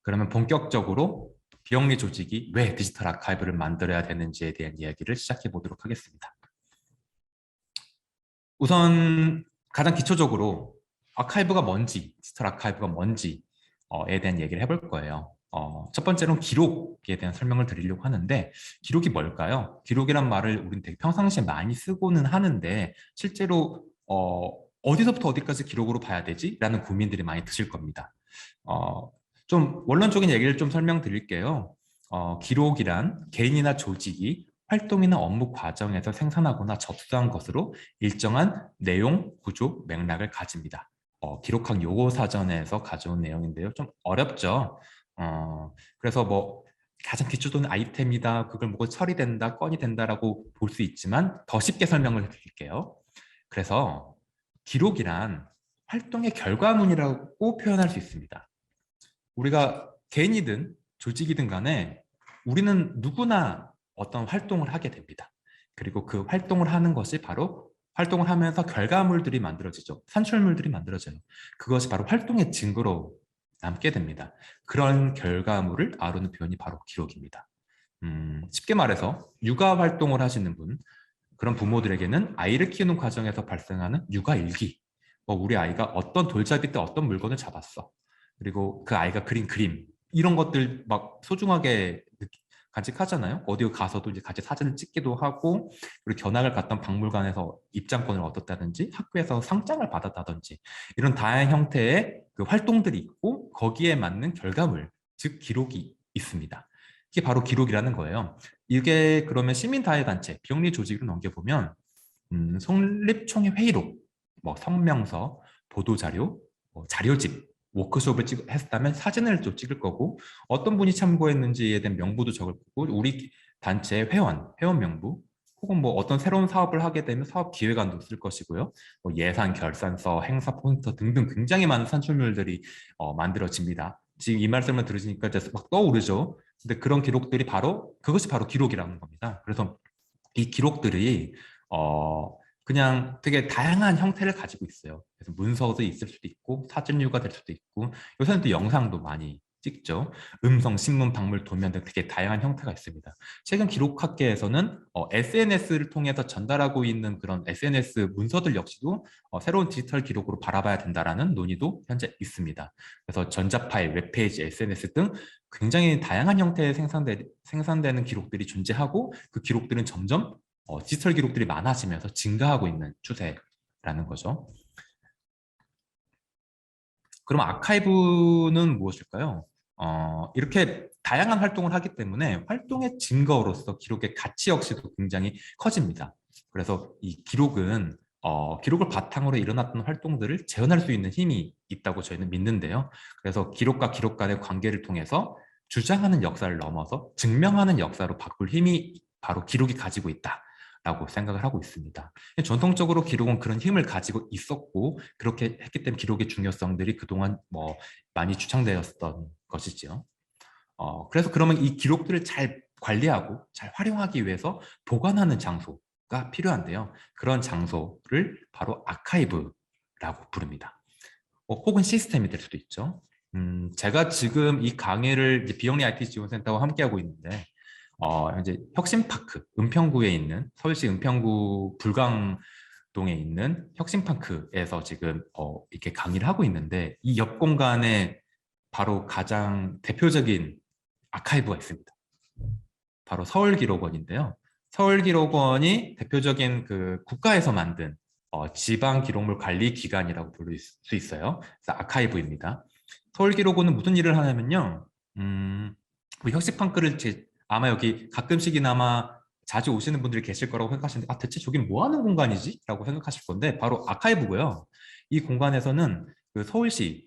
그러면 본격적으로 비영리 조직이 왜 디지털 아카이브를 만들어야 되는지에 대한 이야기를 시작해 보도록 하겠습니다. 우선 가장 기초적으로 아카이브가 뭔지, 디지털 아카이브가 뭔지에 대한 얘기를 해볼 거예요. 첫 번째로는 기록에 대한 설명을 드리려고 하는데, 기록이 뭘까요? 기록이란 말을 우리는 되게 평상시에 많이 쓰고는 하는데 실제로 어디서부터 어디까지 기록으로 봐야 되지? 라는 고민들이 많이 드실 겁니다. 어, 좀 원론적인 얘기를 좀 설명드릴게요. 기록이란 개인이나 조직이 활동이나 업무 과정에서 생산하거나 접수한 것으로 일정한 내용, 구조, 맥락을 가집니다. 기록학 용어 사전에서 가져온 내용인데요. 좀 어렵죠. 그래서 뭐 가장 기초도는 아이템이다, 그걸 뭐고 처리된다, 건이 된다라고 볼 수 있지만 더 쉽게 설명을 드릴게요. 그래서 기록이란 활동의 결과물이라고 표현할 수 있습니다. 우리가 개인이든 조직이든 간에 우리는 누구나 어떤 활동을 하게 됩니다. 그리고 그 활동을 하는 것이 바로 활동을 하면서 결과물들이 만들어지죠. 산출물들이 만들어져요. 그것이 바로 활동의 증거로 남게 됩니다. 그런 결과물을 다루는 표현이 바로 기록입니다. 쉽게 말해서 육아 활동을 하시는 분, 그런 부모들에게는 아이를 키우는 과정에서 발생하는 육아일기, 우리 아이가 어떤 돌잡이 때 어떤 물건을 잡았어, 그리고 그 아이가 그린 그림, 이런 것들 막 소중하게 간직하잖아요. 어디 가서도 이제 같이 사진을 찍기도 하고, 그리고 견학을 갔던 박물관에서 입장권을 얻었다든지 학교에서 상장을 받았다든지 이런 다양한 형태의 그 활동들이 있고 거기에 맞는 결과물, 즉 기록이 있습니다. 이게 바로 기록이라는 거예요. 이게 그러면 시민다회단체, 비영리 조직으로 넘겨보면 성립총회 회의록, 뭐 성명서, 보도자료, 자료집, 워크숍을 했다면 사진을 좀 찍을 거고, 어떤 분이 참고했는지에 대한 명부도 적을 거고, 우리 단체 회원 명부, 혹은 뭐 어떤 새로운 사업을 하게 되면 사업 기획안도 쓸 것이고요. 뭐 예산, 결산서, 행사 포인터 등등 굉장히 많은 산출물들이 만들어집니다. 지금 이 말씀을 들으시니까 이제 막 떠오르죠. 근데 그런 기록들이 바로 그것이 바로 기록이라는 겁니다. 그래서 이 기록들이 그냥 되게 다양한 형태를 가지고 있어요. 그래서 문서도 있을 수도 있고 사진류가 될 수도 있고, 요새는 또 영상도 많이 찍죠. 음성, 신문, 박물, 도면 등 되게 다양한 형태가 있습니다. 최근 기록학계에서는 SNS를 통해서 전달하고 있는 그런 SNS 문서들 역시도 새로운 디지털 기록으로 바라봐야 된다라는 논의도 현재 있습니다. 그래서 전자 파일, 웹페이지, SNS 등 굉장히 다양한 형태의 생산되는 기록들이 존재하고, 그 기록들은 점점 디지털 기록들이 많아지면서 증가하고 있는 추세라는 거죠. 그럼 아카이브는 무엇일까요? 이렇게 다양한 활동을 하기 때문에 활동의 증거로서 기록의 가치 역시도 굉장히 커집니다. 그래서 이 기록은 기록을 바탕으로 일어났던 활동들을 재현할 수 있는 힘이 있다고 저희는 믿는데요. 그래서 기록과 기록 간의 관계를 통해서 주장하는 역사를 넘어서 증명하는 역사로 바꿀 힘이 바로 기록이 가지고 있다 라고 생각을 하고 있습니다. 전통적으로 기록은 그런 힘을 가지고 있었고, 그렇게 했기 때문에 기록의 중요성들이 그동안 뭐 많이 주창되었던 것이죠. 그래서 그러면 이 기록들을 잘 관리하고 잘 활용하기 위해서 보관하는 장소가 필요한데요. 그런 장소를 바로 아카이브라고 부릅니다. 혹은 시스템이 될 수도 있죠. 제가 지금 이 강의를 이제 비영리 IT 지원센터와 함께하고 있는데, 현재 혁신파크, 은평구에 있는, 서울시 은평구 불광동에 있는 혁신파크에서 지금 이렇게 강의를 하고 있는데, 이 옆 공간에 바로 가장 대표적인 아카이브가 있습니다. 바로 서울기록원인데요. 서울기록원이 대표적인 그 국가에서 만든 지방 기록물 관리 기관이라고 부를 수 있어요. 그래서 아카이브입니다. 서울기록원은 무슨 일을 하냐면요. 뭐 혁신판크를 아마 여기 가끔씩이나마 자주 오시는 분들이 계실 거라고 생각하시는데, 대체 저긴 뭐 하는 공간이지? 라고 생각하실 건데, 바로 아카이브고요. 이 공간에서는 그 서울시에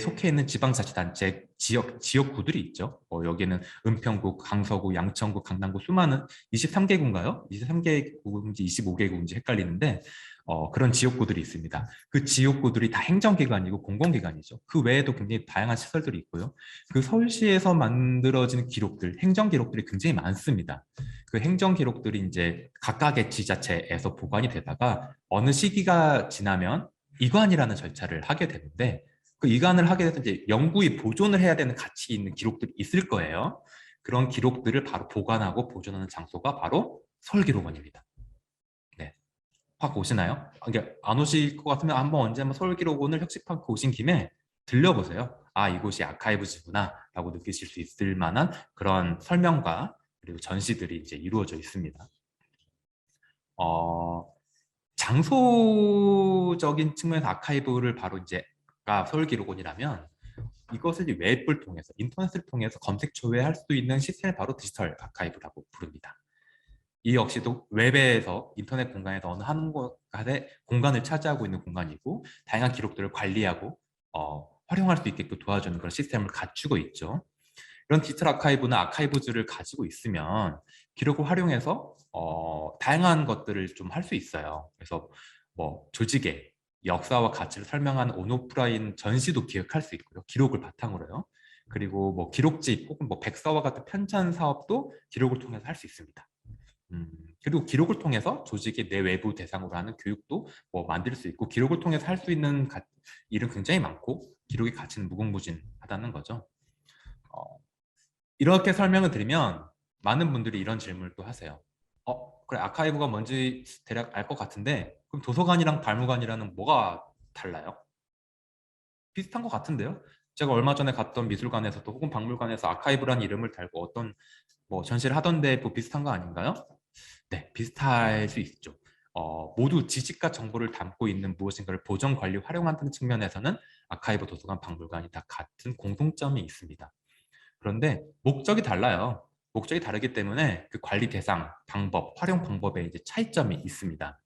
속해 있는 지방자치단체 지역구들이 있죠. 여기는 은평구, 강서구, 양천구, 강남구 수많은 23개구인가요? 23개구인지 25개구인지 헷갈리는데 그런 지역구들이 있습니다. 그 지역구들이 다 행정기관이고 공공기관이죠. 그 외에도 굉장히 다양한 시설들이 있고요. 그 서울시에서 만들어진 기록들, 행정기록들이 굉장히 많습니다. 그 행정기록들이 이제 각각의 지자체에서 보관이 되다가 어느 시기가 지나면 이관이라는 절차를 하게 되는데, 그 이관을 하게 돼서 이제 영구히 보존을 해야 되는 가치 있는 기록들이 있을 거예요. 그런 기록들을 바로 보관하고 보존하는 장소가 바로 서울기록원입니다. 네, 확 오시나요? 이게 안 오실 것 같으면 한번 언제 한번 서울기록원을 혁신파크 오신 김에 들려보세요. 아, 이곳이 아카이브지구나 라고 느끼실 수 있을 만한 그런 설명과 그리고 전시들이 이제 이루어져 있습니다. 장소적인 측면에서 아카이브를 바로 이제 서울기록원이라면 이것을 웹을 통해서 인터넷을 통해서 검색처에 할 수 있는 시스템을 바로 디지털 아카이브라고 부릅니다. 이 역시도 웹에서 인터넷 공간에서 어느 한 곳에 공간을 차지하고 있는 공간이고 다양한 기록들을 관리하고 활용할 수 있게끔 도와주는 그런 시스템을 갖추고 있죠. 이런 디지털 아카이브나 아카이브즈를 가지고 있으면 기록을 활용해서 다양한 것들을 좀 할 수 있어요. 그래서 뭐 조직의 역사와 가치를 설명하는 온오프라인 전시도 기획할 수 있고요. 기록을 바탕으로요. 그리고 뭐 기록집 혹은 뭐 백서와 같은 편찬 사업도 기록을 통해서 할 수 있습니다. 그리고 기록을 통해서 조직의 내외부 대상으로 하는 교육도 뭐 만들 수 있고 기록을 통해서 할 수 있는 일은 굉장히 많고 기록의 가치는 무궁무진하다는 거죠. 이렇게 설명을 드리면 많은 분들이 이런 질문을 또 하세요. 그래, 아카이브가 뭔지 대략 알 것 같은데 그럼 도서관이랑 박물관이랑은 뭐가 달라요? 비슷한 것 같은데요? 제가 얼마 전에 갔던 미술관에서도 혹은 박물관에서 아카이브라는 이름을 달고 어떤 뭐 전시를 하던데 뭐 비슷한 거 아닌가요? 네, 비슷할 수 있죠. 모두 지식과 정보를 담고 있는 무엇인가를 보존, 관리, 활용하는 측면에서는 아카이브, 도서관, 박물관이 다 같은 공통점이 있습니다. 그런데 목적이 달라요. 목적이 다르기 때문에 그 관리 대상, 방법, 활용 방법에 이제 차이점이 있습니다.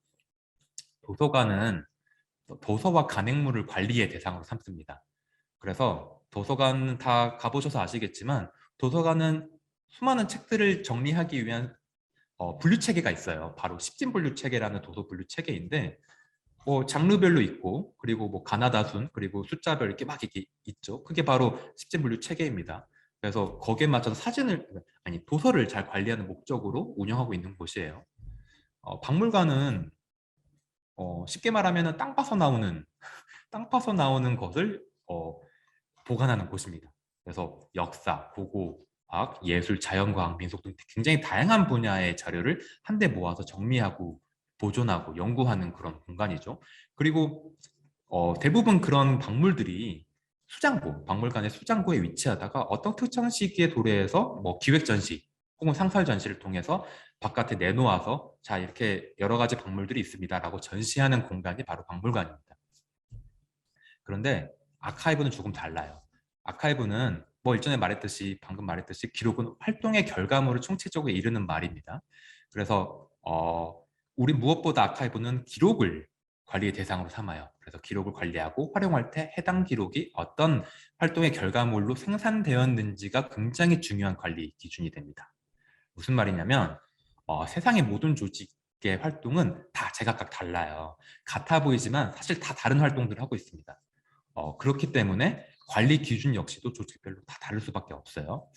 도서관은 도서와 간행물을 관리의 대상으로 삼습니다. 그래서 도서관 다 가보셔서 아시겠지만 도서관은 수많은 책들을 정리하기 위한 분류 체계가 있어요. 바로 십진 분류 체계라는 도서 분류 체계인데 뭐 장르별로 있고 그리고 뭐 가나다순 그리고 숫자별 이렇게 있죠. 그게 바로 십진 분류 체계입니다. 그래서 거기에 맞춰서 도서를 잘 관리하는 목적으로 운영하고 있는 곳이에요. 박물관은 쉽게 말하면 땅 파서 나오는 것을 보관하는 곳입니다. 그래서 역사, 고고, 과학, 예술, 자연과학, 민속 등 굉장히 다양한 분야의 자료를 한데 모아서 정리하고 보존하고 연구하는 그런 공간이죠. 그리고 대부분 그런 박물들이 박물관의 수장고에 위치하다가 어떤 특정 시기에 도래해서 뭐 기획 전시 혹은 상설 전시를 통해서 바깥에 내놓아서 자 이렇게 여러 가지 박물들이 있습니다라고 전시하는 공간이 바로 박물관입니다. 그런데 아카이브는 조금 달라요. 아카이브는 뭐 일전에 방금 말했듯이 기록은 활동의 결과물을 총체적으로 이루는 말입니다. 그래서 우리 무엇보다 아카이브는 기록을 관리의 대상으로 삼아요. 그래서 기록을 관리하고 활용할 때 해당 기록이 어떤 활동의 결과물로 생산되었는지가 굉장히 중요한 관리 기준이 됩니다. 무슨 말이냐면 세상의 모든 조직의 활동은 다 제각각 달라요. 같아 보이지만 사실 다 다른 활동들을 하고 있습니다. 그렇기 때문에 관리 기준 역시도 조직별로 다 다를 수밖에 없어요.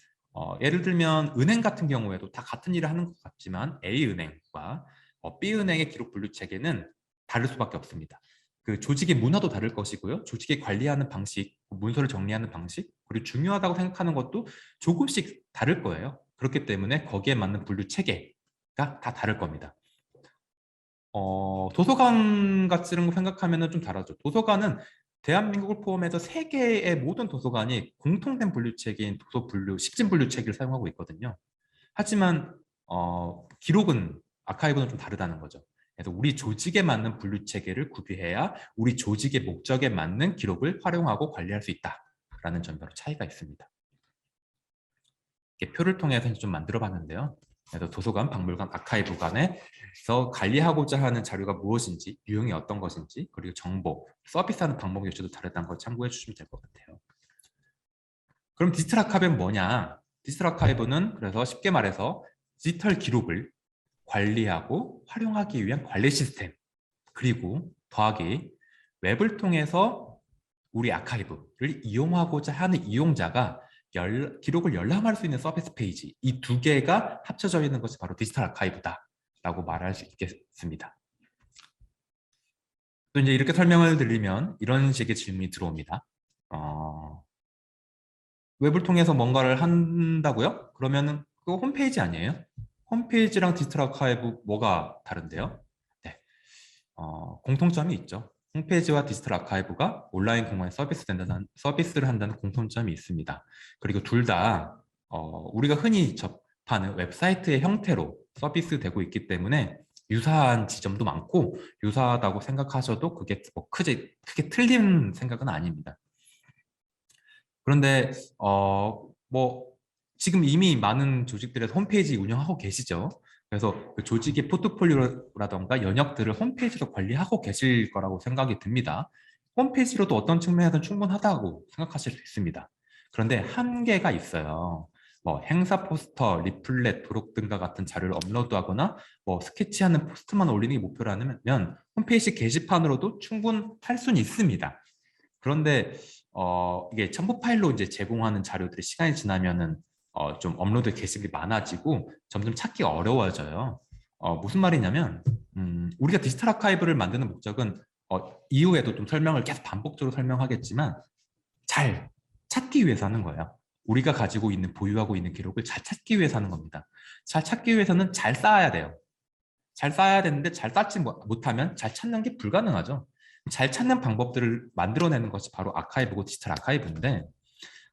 예를 들면 은행 같은 경우에도 다 같은 일을 하는 것 같지만 A은행과 B은행의 기록 분류 체계는 다를 수밖에 없습니다. 그 조직의 문화도 다를 것이고요. 조직의 관리하는 방식, 문서를 정리하는 방식, 그리고 중요하다고 생각하는 것도 조금씩 다를 거예요. 그렇기 때문에 거기에 맞는 분류 체계가 다 다를 겁니다. 도서관 같은 거 생각하면 좀 다르죠. 도서관은 대한민국을 포함해서 세계의 모든 도서관이 공통된 분류체계인 도서 분류, 식진 분류체계를 사용하고 있거든요. 하지만 기록은 아카이브는 좀 다르다는 거죠. 그래서 우리 조직에 맞는 분류체계를 구비해야 우리 조직의 목적에 맞는 기록을 활용하고 관리할 수 있다라는 점으로 차이가 있습니다. 이렇게 표를 통해서 좀 만들어 봤는데요. 그래서 도서관, 박물관, 아카이브관에서 관리하고자 하는 자료가 무엇인지, 유형이 어떤 것인지, 그리고 정보, 서비스하는 방법 역시도 다르다는 걸 참고해 주시면 될 것 같아요. 그럼 디지털 아카이브는 뭐냐? 디지털 아카이브는 그래서 쉽게 말해서 디지털 기록을 관리하고 활용하기 위한 관리 시스템, 그리고 더하기 웹을 통해서 우리 아카이브를 이용하고자 하는 이용자가 기록을 열람할 수 있는 서비스 페이지, 이 두 개가 합쳐져 있는 것이 바로 디지털 아카이브다라고 말할 수 있겠습니다. 또 이제 이렇게 설명을 드리면 이런 식의 질문이 들어옵니다. 어, 웹을 통해서 뭔가를 한다고요? 그러면은 그거 홈페이지 아니에요? 홈페이지랑 디지털 아카이브 뭐가 다른데요? 네, 공통점이 있죠. 홈페이지와 디지털 아카이브가 온라인 공간에 서비스를 한다는 공통점이 있습니다. 그리고 둘 다 우리가 흔히 접하는 웹사이트의 형태로 서비스되고 있기 때문에 유사한 지점도 많고 유사하다고 생각하셔도 그게 뭐 크게 틀린 생각은 아닙니다. 그런데 뭐 지금 이미 많은 조직들에서 홈페이지 운영하고 계시죠. 그래서 그 조직의 포트폴리오라던가 연역들을 홈페이지로 관리하고 계실 거라고 생각이 듭니다. 홈페이지로도 어떤 측면에서는 충분하다고 생각하실 수 있습니다. 그런데 한계가 있어요. 뭐 행사 포스터, 리플렛, 도록 등과 같은 자료를 업로드하거나 뭐 스케치하는 포스트만 올리는 게 목표라면 홈페이지 게시판으로도 충분할 수는 있습니다. 그런데 이게 첨부 파일로 이제 제공하는 자료들이 시간이 지나면은 좀 업로드 게시물이 많아지고 점점 찾기가 어려워져요. 무슨 말이냐면 우리가 디지털 아카이브를 만드는 목적은 이후에도 좀 설명을 계속 반복적으로 설명하겠지만 잘 찾기 위해서 하는 거예요. 우리가 가지고 있는 보유하고 있는 기록을 잘 찾기 위해서 하는 겁니다. 잘 찾기 위해서는 잘 쌓아야 돼요. 잘 쌓아야 되는데 잘 쌓지 못하면 잘 찾는 게 불가능하죠. 잘 찾는 방법들을 만들어내는 것이 바로 아카이브고 디지털 아카이브인데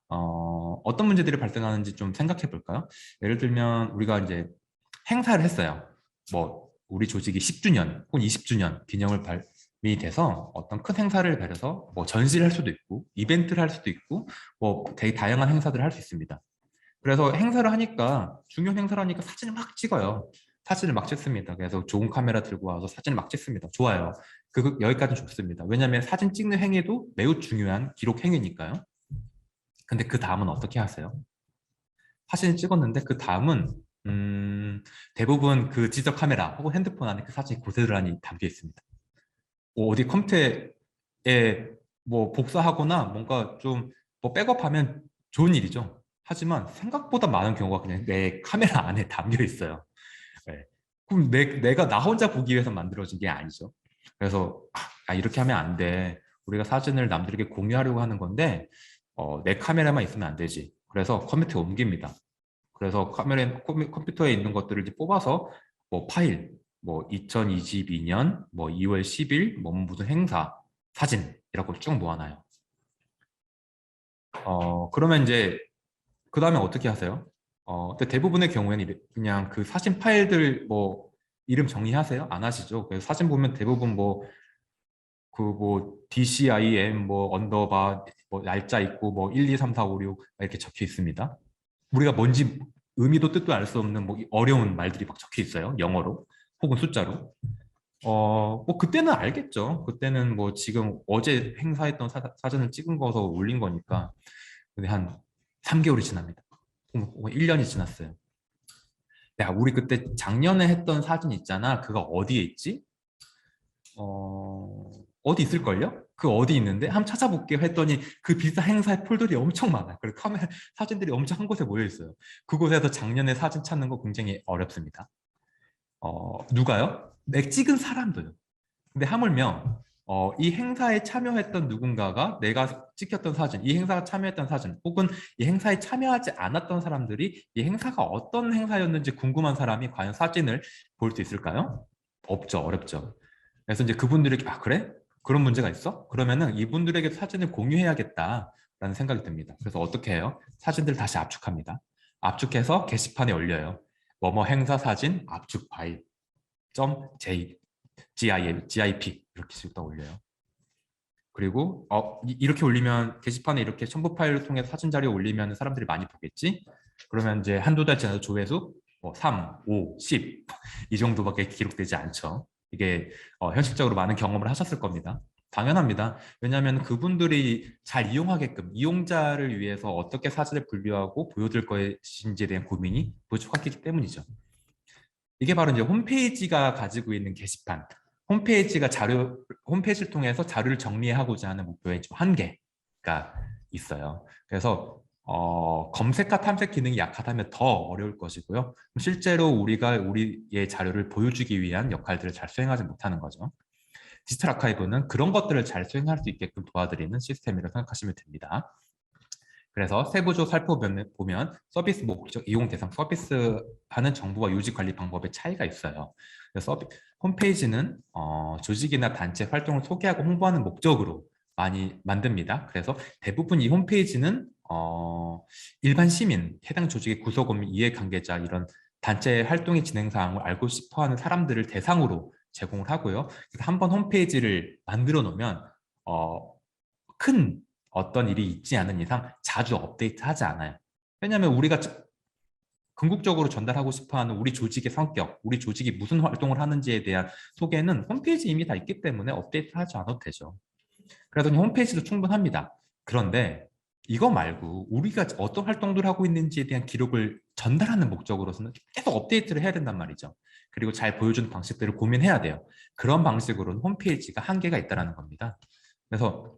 어떤 문제들이 발생하는지 좀 생각해 볼까요? 예를 들면 우리가 이제 행사를 했어요. 뭐 우리 조직이 10주년 혹은 20주년 기념을 발이 돼서 어떤 큰 행사를 벌여서 뭐 전시를 할 수도 있고 이벤트를 할 수도 있고 뭐 되게 다양한 행사들을 할 수 있습니다. 그래서 행사를 하니까 중요한 행사를 하니까 사진을 막 찍어요. 사진을 막 찍습니다. 그래서 좋은 카메라 들고 와서 사진을 막 찍습니다. 좋아요. 여기까지는 좋습니다. 왜냐하면 사진 찍는 행위도 매우 중요한 기록 행위니까요. 근데 그 다음은 어떻게 하세요? 사진을 찍었는데 그 다음은 대부분 그 디지털 카메라 혹은 핸드폰 안에 그 사진이 고스란히 담겨 있습니다. 어디 컴퓨터에 뭐 복사하거나 뭔가 좀 뭐 백업하면 좋은 일이죠. 하지만 생각보다 많은 경우가 그냥 내 카메라 안에 담겨 있어요. 네. 그럼 내가 나 혼자 보기 위해서 만들어진 게 아니죠. 그래서 이렇게 하면 안 돼. 우리가 사진을 남들에게 공유하려고 하는 건데 내 카메라만 있으면 안 되지. 그래서 컴퓨터에 옮깁니다. 그래서 컴퓨터에 있는 것들을 이제 뽑아서 뭐 파일, 뭐 2022년 뭐 2월 10일 뭐 무슨 행사 사진이라고 쭉 모아놔요. 그러면 이제 그 다음에 어떻게 하세요? 근데 대부분의 경우에는 그냥 그 사진 파일들 뭐 이름 정리하세요? 안 하시죠? 그래서 사진 보면 대부분 뭐 그 뭐 DCIM 뭐 언더바 뭐 날짜 있고 뭐 1, 2, 3, 4, 5, 6 이렇게 적혀 있습니다. 우리가 뭔지 의미도 뜻도 알 수 없는 뭐 어려운 말들이 막 적혀 있어요. 영어로 혹은 숫자로. 뭐 그때는 알겠죠. 그때는 뭐 지금 어제 행사했던 사진을 찍은 거서 올린 거니까. 근데 한 3개월이 지납니다. 혹은 1년이 지났어요. 야, 우리 그때 작년에 했던 사진 있잖아. 그거 어디에 있지? 어디 있을걸요? 그 어디 있는데? 한번 찾아볼게요 했더니 그 비슷한 행사의 폴더리 엄청 많아요. 그리고 카메라 사진들이 엄청 한 곳에 모여 있어요. 그곳에서 작년에 사진 찾는 거 굉장히 어렵습니다. 누가요? 내 찍은 사람도요. 근데 하물며 이 행사에 참여했던 누군가가 내가 찍혔던 사진, 이 행사가 참여했던 사진, 혹은 이 행사에 참여하지 않았던 사람들이 이 행사가 어떤 행사였는지 궁금한 사람이 과연 사진을 볼 수 있을까요? 없죠, 어렵죠. 그래서 이제 그분들에게 그래? 그런 문제가 있어? 그러면은 이분들에게 사진을 공유해야겠다라는 생각이 듭니다. 그래서 어떻게 해요? 사진들을 다시 압축합니다. 압축해서 게시판에 올려요. 뭐뭐 행사 사진 압축 파일 .j GIP 이렇게 쓱다 올려요. 그리고 이렇게 올리면 게시판에 이렇게 첨부 파일을 통해 사진 자료 올리면 사람들이 많이 보겠지? 그러면 이제 한두 달 지나서 조회수 뭐 3, 5, 10 이 정도밖에 기록되지 않죠. 이게 현실적으로 많은 경험을 하셨을 겁니다. 당연합니다. 왜냐하면 그분들이 잘 이용하게끔 이용자를 위해서 어떻게 사진을 분류하고 보여줄 것인지에 대한 고민이 부족했기 때문이죠. 이게 바로 이제 홈페이지가 가지고 있는 게시판, 홈페이지를 통해서 자료를 정리하고자 하는 목표의 좀 한계가 있어요. 그래서 검색과 탐색 기능이 약하다면 더 어려울 것이고요. 실제로 우리가 우리의 자료를 보여주기 위한 역할들을 잘 수행하지 못하는 거죠. 디지털 아카이브는 그런 것들을 잘 수행할 수 있게끔 도와드리는 시스템이라고 생각하시면 됩니다. 그래서 세부적으로 살펴보면 서비스 목적, 이용 대상 서비스 하는 정보와 유지 관리 방법의 차이가 있어요. 그래서 홈페이지는 조직이나 단체 활동을 소개하고 홍보하는 목적으로 많이 만듭니다. 그래서 대부분 이 홈페이지는 일반 시민, 해당 조직의 구성원, 이해관계자 이런 단체 활동의 진행 사항을 알고 싶어하는 사람들을 대상으로 제공을 하고요. 그래서 한번 홈페이지를 만들어 놓으면 큰 어떤 일이 있지 않은 이상 자주 업데이트하지 않아요. 왜냐하면 우리가 궁극적으로 전달하고 싶어하는 우리 조직의 성격, 우리 조직이 무슨 활동을 하는지에 대한 소개는 홈페이지 이미 다 있기 때문에 업데이트하지 않아도 되죠. 그래서 홈페이지도 충분합니다. 그런데 이거 말고 우리가 어떤 활동들을 하고 있는지에 대한 기록을 전달하는 목적으로서는 계속 업데이트를 해야 된단 말이죠. 그리고 잘 보여주는 방식들을 고민해야 돼요. 그런 방식으로는 홈페이지가 한계가 있다는 겁니다. 그래서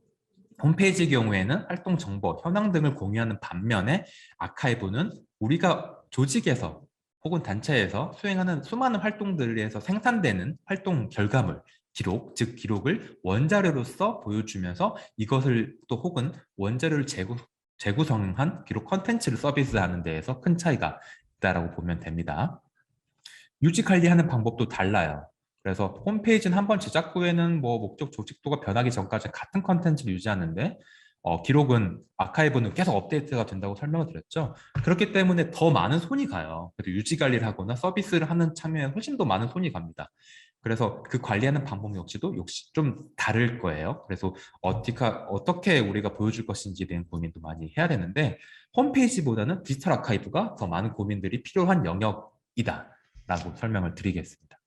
홈페이지 경우에는 활동 정보, 현황 등을 공유하는 반면에 아카이브는 우리가 조직에서 혹은 단체에서 수행하는 수많은 활동들에서 생산되는 활동 결과물, 기록, 즉 기록을 원자료로서 보여주면서 이것을 또 혹은 원자료를 재구성한 기록 컨텐츠를 서비스하는 데에서 큰 차이가 있다고 보면 됩니다. 유지 관리하는 방법도 달라요. 그래서 홈페이지는 한번 제작 후에는 뭐 목적 조직도가 변하기 전까지 같은 컨텐츠를 유지하는데 기록은 아카이브는 계속 업데이트가 된다고 설명을 드렸죠. 그렇기 때문에 더 많은 손이 가요. 그래서 유지 관리를 하거나 서비스를 하는 참여에 훨씬 더 많은 손이 갑니다. 그래서 그 관리하는 방법 역시 좀 다를 거예요. 그래서 어떻게 우리가 보여줄 것인지에 대한 고민도 많이 해야 되는데 홈페이지보다는 디지털 아카이브가 더 많은 고민들이 필요한 영역이다 라고 설명을 드리겠습니다.